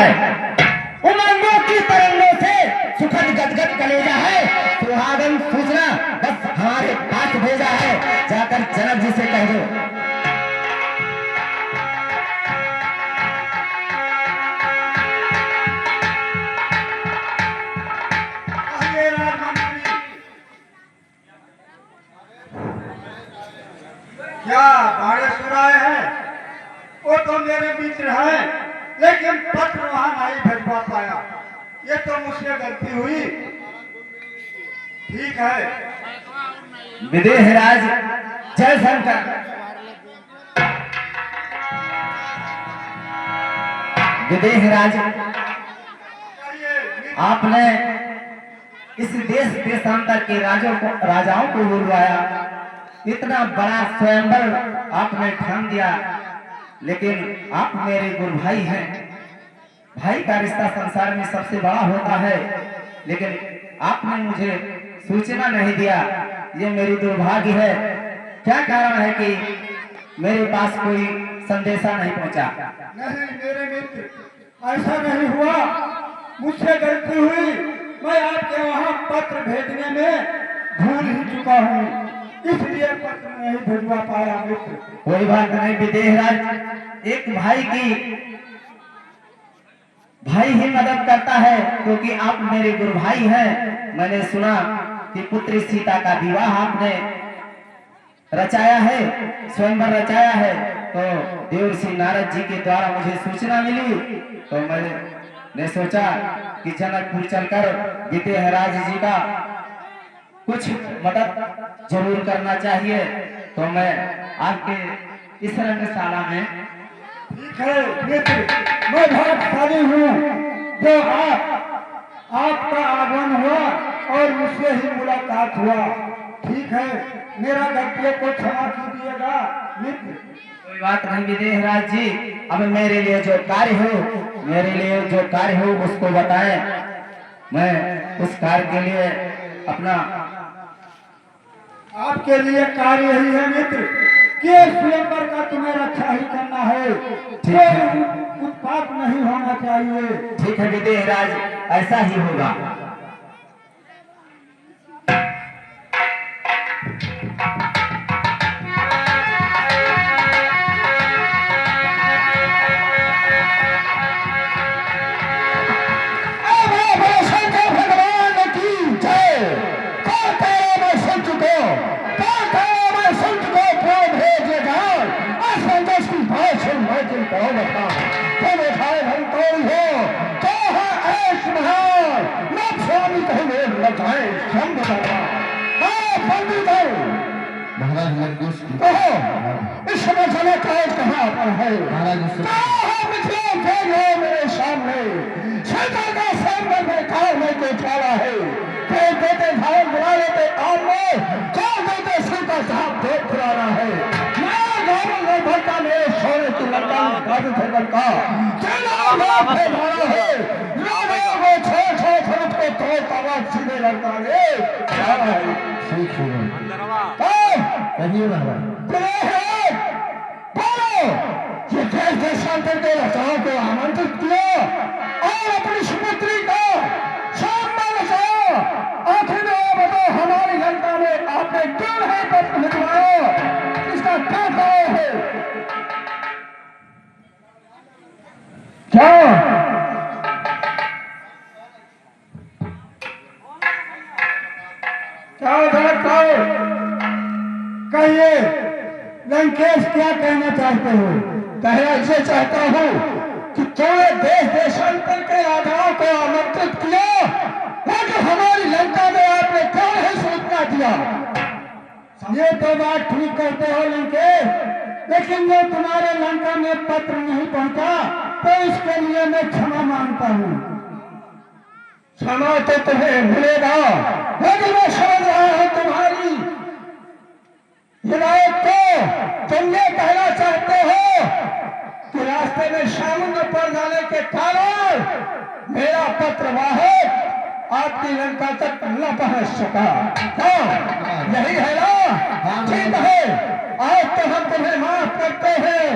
है। उमंगों की तरंगों से सुखद गदगद कलेजा है। सुहागन सूचना बस हमारे पास भेजा है, जाकर जनक जी से कह दो। क्या बाड़े सुनाए हैं? वो तो मेरे मित्र है, लेकिन पत्र वहां नहीं भेजवा पाया। ये तो मुझसे गलती हुई। ठीक है। विदेहराज जय शंकर। विदेहराज, आपने इस देश देशांतर के राजाओं को बुलवाया, इतना बड़ा स्वयंवर आपने ठान दिया, लेकिन आप मेरे गुरु भाई हैं। भाई का रिश्ता संसार में सबसे बड़ा होता है, लेकिन आपने मुझे सूचना नहीं दिया। ये मेरी दुर्भाग्य है। क्या कारण है कि मेरे पास कोई संदेशा नहीं पहुंचा? नहीं मेरे मित्र, ऐसा नहीं हुआ। मुझसे गलती हुई। मैं आपके वहां पत्र भेजने में भूल ही चुका हूँ, इसलिए पत्र नहीं भेजवा पाया मित्र। कोई बात नहीं विदेहराज, एक भाई ही मदद करता है, क्योंकि आप मेरे गुरु भाई हैं। मैंने सुना कि पुत्री सीता का विवाह आपने रचाया है, स्वयंवर रचाया है, तो देवर्षि नारद जी के द्वारा मुझे सूचना मिली, तो मैंने सोचा कि जनकपुर चलकर विदेहराज जी का कुछ मदद जरूर करना चाहिए। तो मैं आपके इस रंगशाला में। ठीक है मित्र, मैं भाग्यशाली हूँ जो आपका आगमन हुआ और मुझसे ही मुलाकात हुआ। ठीक है, मेरा गलतियों को क्षमा कीजिएगा मित्र। कोई बात नहीं विदेहराज जी, अब मेरे लिए जो कार्य हो उसको बताएं। मैं उस कार्य के लिए अपना। आपके लिए कार्य यही है मित्र कि स्वयंवर का तुम्हें रक्षा ही करना है, कोई उत्पात नहीं होना चाहिए। ठीक है विदेहराज, ऐसा ही होगा। महाराज लंकेश इस समय चले कहाँ पर है? मेरे सामने सीता का सामने में कार में को चला है। कोई देते भाव बुला लेते काम में, कौन देते सीता साहब देख पुराना है। मैं गाँव में भरता मेरे सोने की लड़का गाड़ी थे लड़का मारा है। लोगों को छो फरुट को तो तबाक सीधे लड़का ले क्या है। ठीक है, कहिए बोलो, ये देश देशांतर के राजाओं को आमंत्रित किया और अपनी सुपुत्री को सामने रचाओ। आखिर में बताओ, हमारी लंका में आपने क्यों नहीं पत्र भिजवाया? इसका क्या कारण है? क्या कहिए लंकेश, क्या कहना चाहते हो? कहना इसे चाहता हूँ कि थोड़े देश देशांतर के राजाओं को आमंत्रित किया, लेकिन हमारी लंका में आपने क्यों नहीं सूचना दिया? ये तो बात ठीक कहते हो लंकेश, लेकिन जो तुम्हारे लंका में पत्र नहीं पहुंचा, तो इसके लिए मैं क्षमा मांगता हूँ। क्षमा तो तुम्हें मिलेगा, लेकिन मैं समझ रहा हूँ तुम्हारी हिदायत को। तुम ये कहना चाहते हो कि रास्ते में समुद्र पर जाने के कारण मेरा पत्र वाहक आपकी लंका तक न पहुंच सका। यही है ना? ठीक है, आज तो हम तुम्हें माफ करते हैं,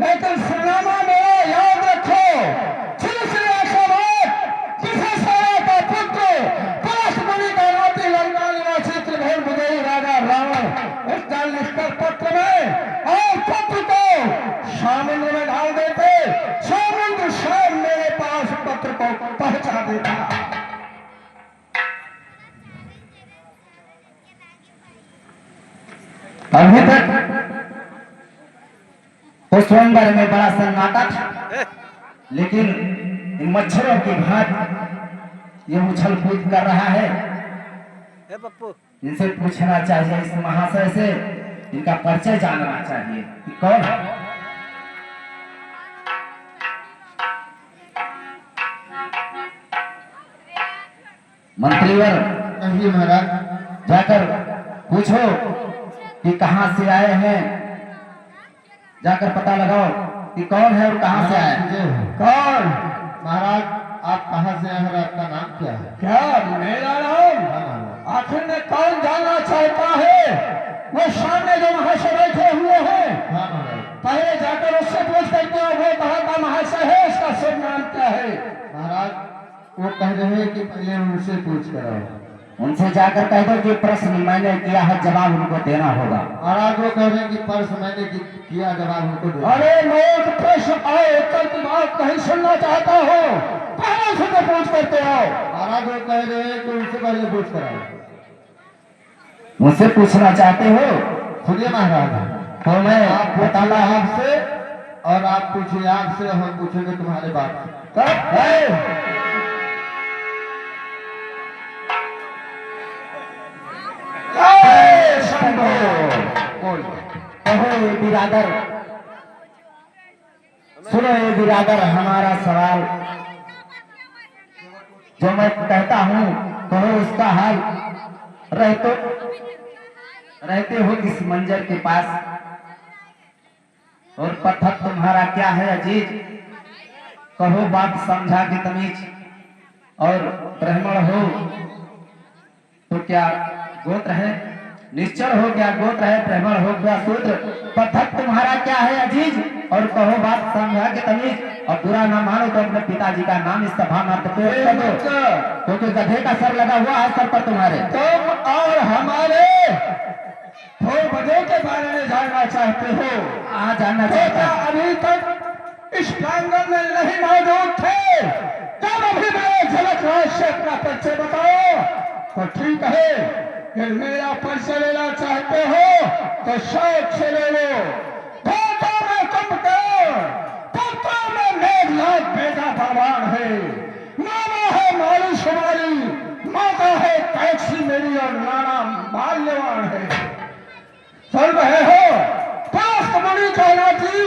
लेकिन सरनामा मेरा याद रखो, सिलसिले अभी तक तो स्वयंवर में बड़ा सन्नाटा था, लेकिन इन मच्छरों की भांति ये उछल कूद कर रहा है। इनसे पूछना चाहिए, इस महाशय से इनका परिचय जानना चाहिए कि कौन है। मंत्रीवर, कहिए महाराज। जाकर पूछो कि कहां से आए हैं, जाकर पता लगाओ कि कौन है और कहां से आया है। कौन? महाराज आप कहाँ से आए हैं, आपका नाम क्या है? क्या मेरा नाम? हाँ, आखिर में कौन जानना चाहता है? वो सामने जो महाशय बैठे हुए हैं, हाँ महाराज। पहले जाकर उससे पूछ करके आओ, वो कहाँ का महाशय है, उसका शुभ नाम क्या है? महाराज वो कह रहे हैं कि पहले उनसे पूछ कर आओ। उनसे जाकर कह दो कि प्रश्न मैंने किया है, जवाब उनको देना होगा। महाराज वो कह रहे हैं कि प्रश्न मैंने किया, जवाब उनको दो। अरे लोग प्रश्न आए, उत्तर की बात नहीं सुनना चाहता हो, पहले से पूछ करके आओ। महाराज वो कह रहे हैं कि उनसे पहले पूछ कर आओ। मुझसे पूछना चाहते हो सुनिए महाराज, तो मैं आप बताना पूछिए है। आपसे और आप पूछिए आपसे, हम पूछेंगे तुम्हारे बाप से। कब है? कहो ये बिरादर, सुनो ये बिरादर, हमारा सवाल जो मैं कहता हूँ कहो उसका हाल। रहते हो किस मंजर के पास, और पत्थर तुम्हारा क्या है अजीज, कहो बात समझा के तमीज। और ब्राह्मण हो तो क्या गोत्र है, निश्चल हो क्या गोत्र है, ब्राह्मण हो क्या शूद्र, पत्थर तुम्हारा क्या है अजीज, और कहो बात समझा के तमीज। और बुरा ना मानो तो अपने पिताजी का नाम इस सभा में कर दो, क्योंकि गधे का सर लगा हुआ है सर पर तुम्हारे। तुम और हमारे दो बधों के बारे में जानना चाहते हो? जानना तो क्या चाहता हूं। अभी तक इस प्रांगण में नहीं मौजूद थे? तब अभी मैं झलक राज से अपना परिचय बताओ तो ठीक है, फिर मेरा परिचय लेना चाहते हो तो शौक से ले लो। धोता में कुंभकर्ण, पुत्रों में मेघनाथ बेटा भगवान है, मामा है मालू शुमारी, माता है टैक्सी मेरी, और नाना माल्यवान है। सुन रहे हो? परास्त मुनि कहलाती,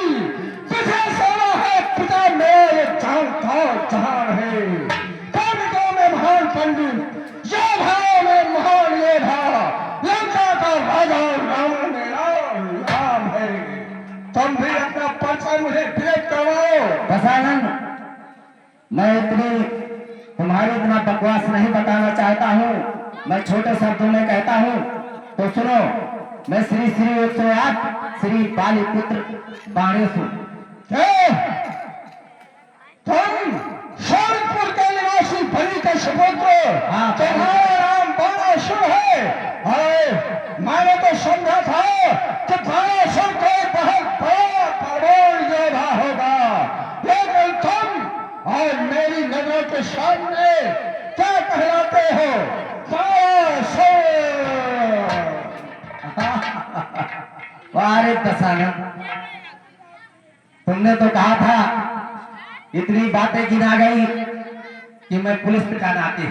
पिता सोना है, पिता मेरा ये जानता जहान है। पंडितों में महान पंडित, योधाओं में महान योधा, लंका का राजा रावण मेरा राम है। तुम भी अपना परिचय मुझे भेंट करवाओ। दशानंद, मैं तुम्हारे इतना बकवास नहीं बताना चाहता हूँ, मैं छोटे शब्दों में कहता हूँ तो सुनो। मैं श्री 108 श्री पालीपुत्र बाणेश हूँ। तुम सोनपुर के निवासी बलि के सुपुत्र, हाँ। तुम्हारा नाम बाणासुर है। अरे मैंने तो समझा था कि बाणासुर कोई बहुत बड़ा प्रबल योद्धा होगा, लेकिन तुम और मेरी नजरों के सामने क्या कहलाते हो? बाणासुर। अरे दशानंद, तुमने तो कहा था, इतनी बातें गिना गई कि मैं पुलिस का नाते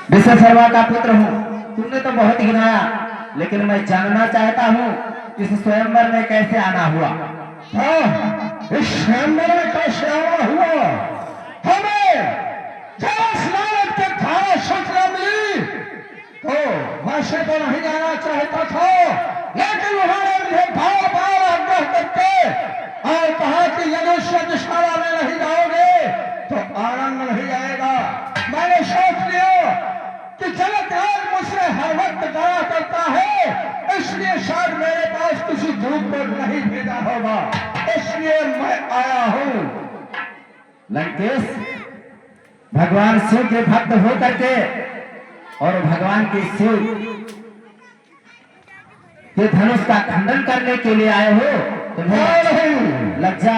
विशेष शर्मा का पुत्र हूँ। तुमने तो बहुत गिनाया, लेकिन मैं जानना चाहता हूँ इस स्वयंवर में कैसे आना हुआ। इस स्वयंवर में कैसे आना हुआ? हमें जब स्नान के धारा सूचना मिली तो वैसे तो नहीं जाना चाहता था, लेकिन उन्होंने मुझे बार बार आग्रह करके और कहा कि यदि उस दिशाला में नहीं जाओगे तो आनंद नहीं आएगा। मैंने सोच लिया कि जनक राज मुझसे हर वक्त डरा करता है, इसलिए शायद मेरे पास किसी दूत को नहीं भेजा होगा, इसलिए मैं आया हूँ। लंकेश, भगवान शिव के भक्त हो करके और भगवान के शिव के धनुष का खंडन करने के लिए आए हो, तुम्हें लज्जा